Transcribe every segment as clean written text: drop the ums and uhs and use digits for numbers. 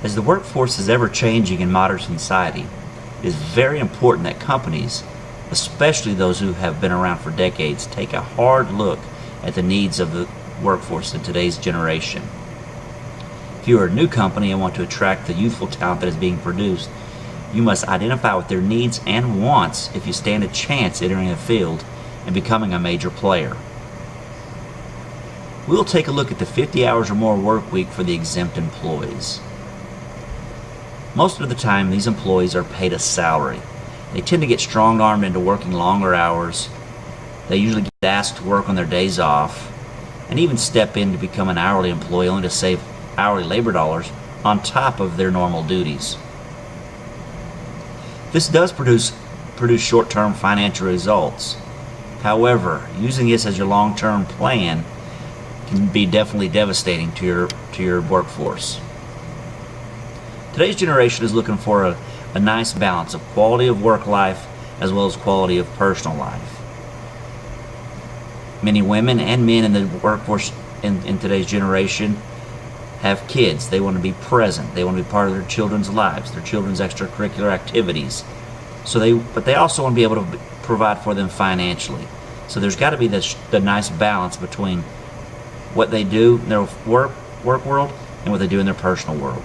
As the workforce is ever changing in modern society, it is very important that companies, especially those who have been around for decades, take a hard look at the needs of the workforce in today's generation. If you are a new company and want to attract the youthful talent that is being produced, you must identify with their needs and wants if you stand a chance entering the field and becoming a major player. We will take a look at the 50 hours or more work week for the exempt employees. Most of the time, these employees are paid a salary. They tend to get strong-armed into working longer hours. They usually get asked to work on their days off, and even step in to become an hourly employee only to save hourly labor dollars on top of their normal duties. This does produce short-term financial results. However, using this as your long-term plan can be definitely devastating to your workforce. Today's generation is looking for a nice balance of quality of work life as well as quality of personal life. Many women and men in the workforce in today's generation have kids. They want to be present. They want to be part of their children's lives, their children's extracurricular activities. But they also want to be able to provide for them financially. So there's got to be the nice balance between what they do in their work world and what they do in their personal world.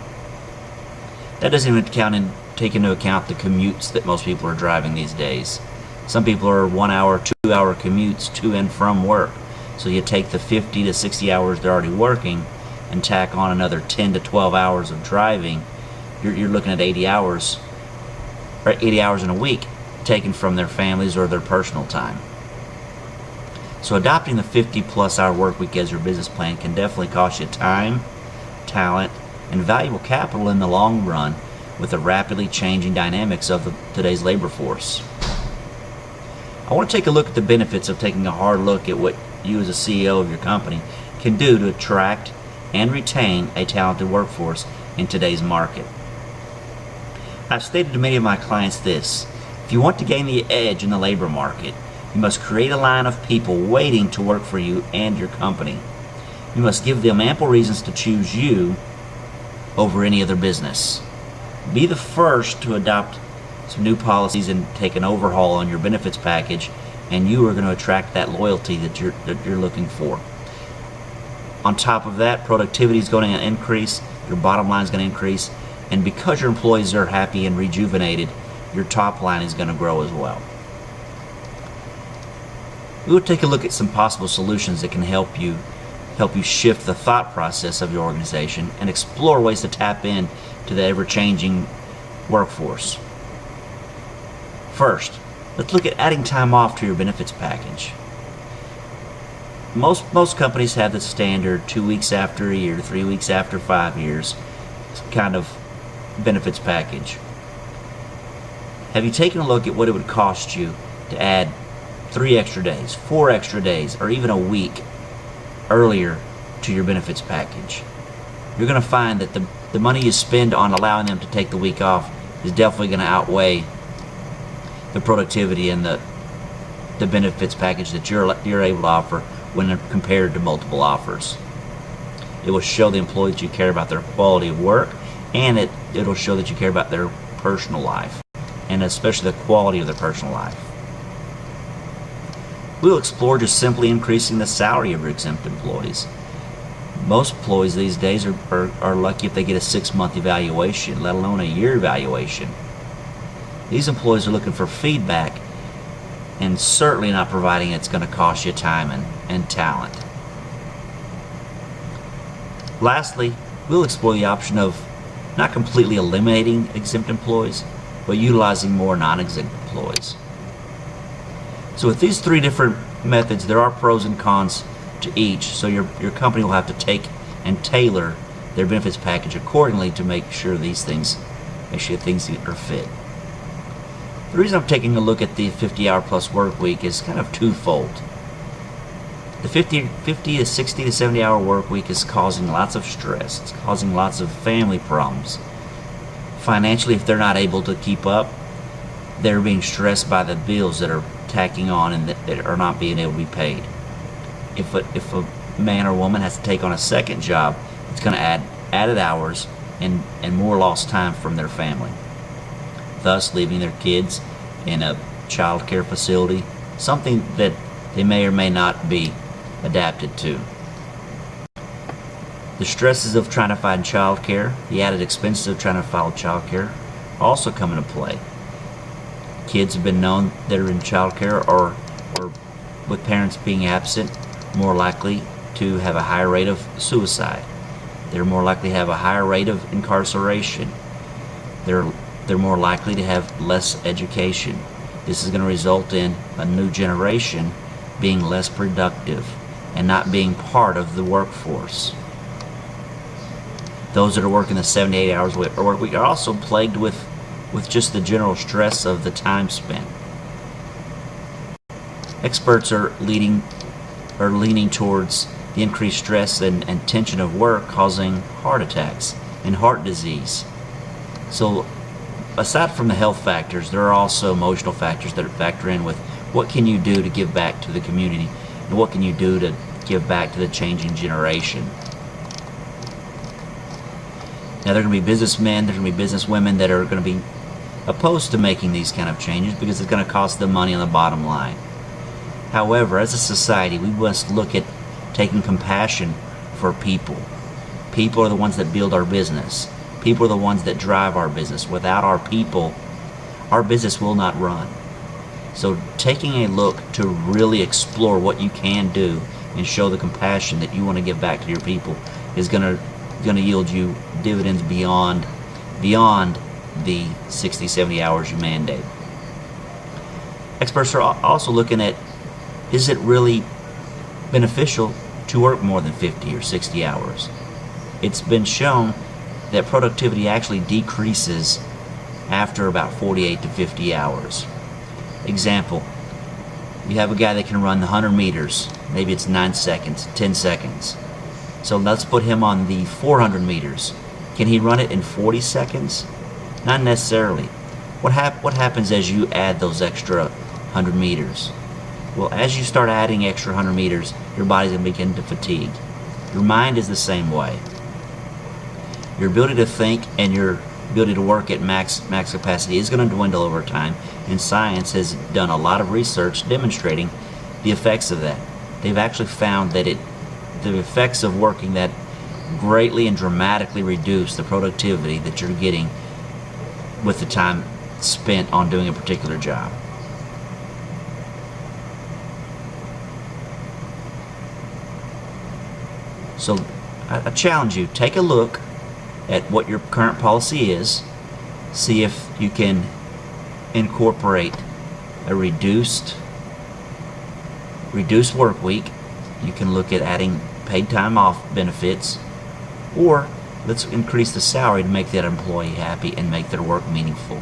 That doesn't even take into account the commutes that most people are driving these days. Some people are 1 hour, 2 hour commutes to and from work. So you take the 50 to 60 hours they're already working and tack on another 10 to 12 hours of driving. You're looking at 80 hours in a week taken from their families or their personal time. So adopting the 50+ hour work week as your business plan can definitely cost you time, talent, and valuable capital in the long run with the rapidly changing dynamics of today's labor force. I want to take a look at the benefits of taking a hard look at what you as a CEO of your company can do to attract and retain a talented workforce in today's market. I've stated to many of my clients this: if you want to gain the edge in the labor market, you must create a line of people waiting to work for you and your company. You must give them ample reasons to choose you over any other business. Be the first to adopt some new policies and take an overhaul on your benefits package, and you are going to attract that loyalty that you're looking for. On top of that, productivity is going to increase, your bottom line is going to increase, and because your employees are happy and rejuvenated, your top line is going to grow as well. We will take a look at some possible solutions that can help you shift the thought process of your organization and explore ways to tap in to the ever-changing workforce. First, let's look at adding time off to your benefits package. Most companies have the standard 2 weeks after a year, 3 weeks after 5 years kind of benefits package. Have you taken a look at what it would cost you to add 3 extra days, 4 extra days, or even a week earlier to your benefits package? You're going to find that the money you spend on allowing them to take the week off is definitely going to outweigh the productivity and the benefits package that you're able to offer when compared to multiple offers. It will show the employees you care about their quality of work, and it'll show that you care about their personal life, and especially the quality of their personal life. We'll explore just simply increasing the salary of your exempt employees. Most employees these days are lucky if they get a 6-month evaluation, let alone a year evaluation. These employees are looking for feedback, and certainly not providing it's going to cost you time and talent. Lastly, we'll explore the option of not completely eliminating exempt employees, but utilizing more non-exempt employees. So with these 3 different methods, there are pros and cons to each, so your company will have to take and tailor their benefits package accordingly to make sure things are fit. The reason I'm taking a look at the 50-hour plus work week is kind of twofold. The 50 to 60 to 70-hour work week is causing lots of stress. It's causing lots of family problems. Financially, if they're not able to keep up, they're being stressed by the bills that are tacking on and that are not being able to be paid. If a man or woman has to take on a second job, it's going to add added hours and more lost time from their family, thus leaving their kids in a child care facility, something that they may or may not be adapted to. The stresses of trying to find child care, the added expenses of trying to find child care also come into play. Kids have been known that are in child care or with parents being absent more likely to have a higher rate of suicide. They're more likely to have a higher rate of incarceration. They're more likely to have less education. This is going to result in a new generation being less productive and not being part of the workforce. Those that are working the 78 hours work week are also plagued with just the general stress of the time spent. Experts are leaning towards the increased stress and tension of work causing heart attacks and heart disease. So aside from the health factors, there are also emotional factors that factor in with what can you do to give back to the community and what can you do to give back to the changing generation. Now, there are going to be businessmen, there are going to be businesswomen that are going to be opposed to making these kind of changes because it's going to cost them money on the bottom line. However, as a society, we must look at taking compassion for people. People are the ones that build our business. People are the ones that drive our business. Without our people, our business will not run. So taking a look to really explore what you can do and show the compassion that you want to give back to your people is going to yield you dividends beyond the 60, 70 hours you mandate. Experts are also looking at, is it really beneficial to work more than 50 or 60 hours? It's been shown that productivity actually decreases after about 48 to 50 hours. Example, you have a guy that can run the 100 meters, maybe it's 9 seconds, 10 seconds. So let's put him on the 400 meters. Can he run it in 40 seconds? Not necessarily. What happens as you add those extra 100 meters? Well, as you start adding extra 100 meters, your body's going to begin to fatigue. Your mind is the same way. Your ability to think and your ability to work at max capacity is going to dwindle over time, and science has done a lot of research demonstrating the effects of that. They've actually found that the effects of working that greatly and dramatically reduce the productivity that you're getting with the time spent on doing a particular job. So I challenge you, take a look at what your current policy is, see if you can incorporate a reduced work week. You can look at adding paid time off benefits, or let's increase the salary to make that employee happy and make their work meaningful.